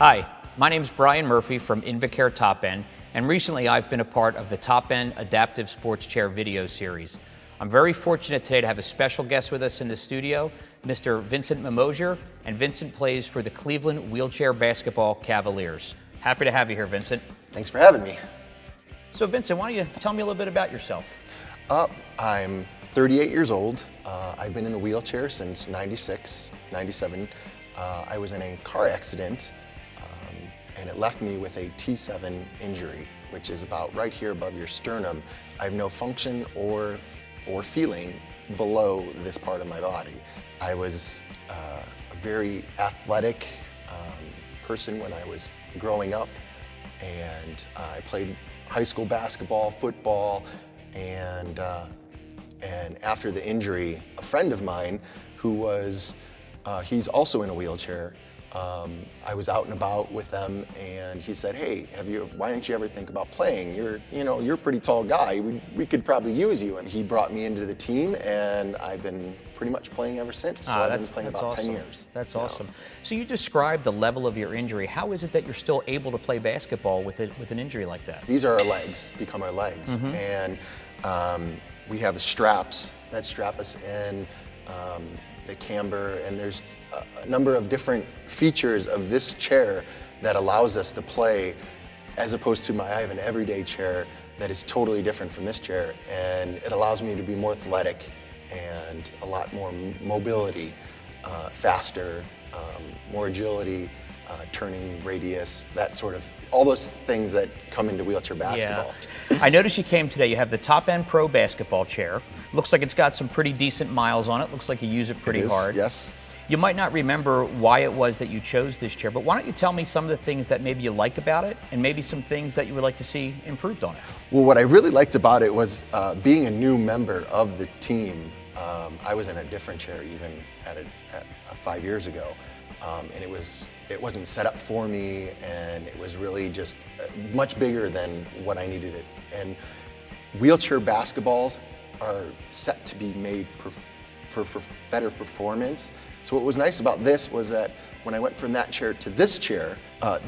Hi, my name is Brian Murphy from Invacare Top End, and recently I've been a part of the Top End Adaptive Sports Chair video series. I'm very fortunate today to have a special guest with us in the studio, Mr. Vincent Mimosier, and Vincent plays for the Cleveland Wheelchair Basketball Cavaliers. Happy to have you here, Vincent. Thanks for having me. So Vincent, why don't you tell me a little bit about yourself? I'm 38 years old. I've been in the wheelchair since 96, 97. I was in a car accident and it left me with a T7 injury, which is about right here above your sternum. I have no function or feeling below this part of my body. I was a very athletic person when I was growing up, and I played high school basketball, football, and after the injury, a friend of mine who was, he's also in a wheelchair, I was out and about with them, and he said, "Hey, why don't you ever think about playing? You're a pretty tall guy. We could probably use you." And he brought me into the team, and I've been pretty much playing ever since. So I've been playing about awesome. 10 years. That's awesome. So you described the level of your injury. How is it that you're still able to play basketball with an injury like that? These are our legs, become our legs, and we have straps that strap us in, the camber, and there's a number of different features of this chair that allows us to play, as opposed to I have an everyday chair that is totally different from this chair, and it allows me to be more athletic and a lot more mobility, faster, more agility, turning radius, that sort of, all those things that come into wheelchair basketball. Yeah. I noticed you came today. You have the Top End Pro basketball chair. Looks like it's got some pretty decent miles on it. Looks like you use it pretty hard. Yes. You might not remember why it was that you chose this chair, but why don't you tell me some of the things that maybe you like about it, and maybe some things that you would like to see improved on it? Well, what I really liked about it was being a new member of the team. I was in a different chair even at 5 years ago, and it wasn't set up for me, and it was really just much bigger than what I needed it. And wheelchair basketballs are set to be made for better performance. So what was nice about this was that when I went from that chair to this chair,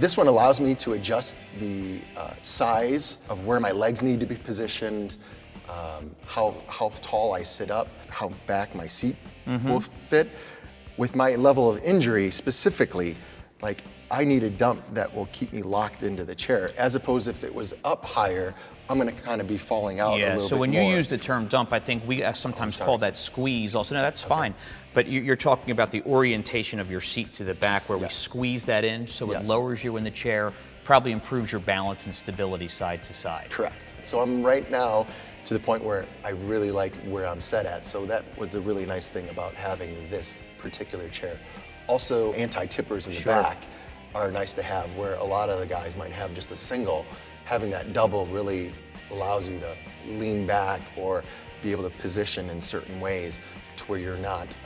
this one allows me to adjust the size of where my legs need to be positioned, how tall I sit up, how back my seat will fit. With my level of injury specifically, like I need a dump that will keep me locked into the chair, as opposed if it was up higher, I'm going to kind of be falling out a little bit more. Yeah, so when you use the term dump, I think we sometimes call that squeeze also. No, that's fine. But you're talking about the orientation of your seat to the back where we squeeze that in so it lowers you in the chair, probably improves your balance and stability side to side. Correct. So I'm right now to the point where I really like where I'm set at. So that was a really nice thing about having this particular chair. Also, anti-tippers in the back are nice to have, where a lot of the guys might have just a single. Having that double really allows you to lean back or be able to position in certain ways to where you're not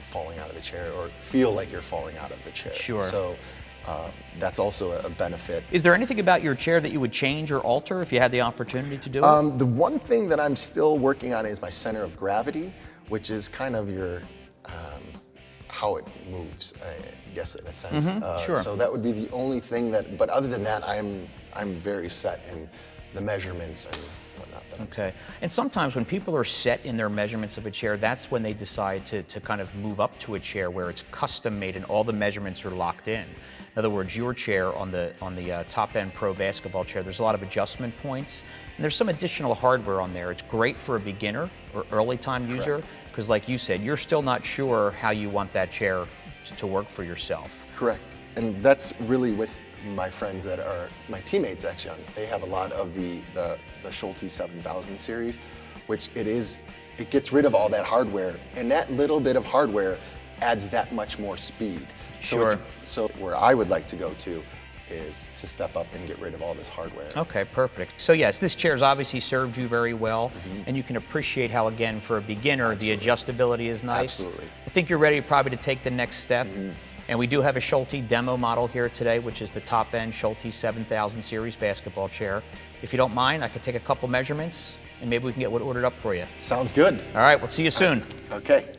falling out of the chair or feel like you're falling out of the chair. Sure. So that's also a benefit. Is there anything about your chair that you would change or alter if you had the opportunity to do it? The one thing that I'm still working on is my center of gravity, which is kind of your how it moves, I guess, in a sense. So that would be the only thing that, but other than that, I'm very set in the measurements and whatnot. Okay. And sometimes when people are set in their measurements of a chair, that's when they decide to kind of move up to a chair where it's custom made and all the measurements are locked in. In other words, your chair on the Top End Pro basketball chair, there's a lot of adjustment points, and there's some additional hardware on there. It's great for a beginner or early time user, because like you said, you're still not sure how you want that chair to work for yourself. Correct. And that's really with my friends that are my teammates actually. They have a lot of the Schulte 7000 series, which it gets rid of all that hardware, and that little bit of hardware adds that much more speed. So where I would like to go to is to step up and get rid of all this hardware. Okay, perfect. So yes, this chair's obviously served you very well, and you can appreciate how, again, for a beginner, the adjustability is nice. Absolutely. I think you're ready probably to take the next step. And we do have a Schulte demo model here today, which is the Top End Schulte 7000 series basketball chair. If you don't mind, I could take a couple measurements, and maybe we can get one ordered up for you. Sounds good. All right, we'll see you soon. Okay.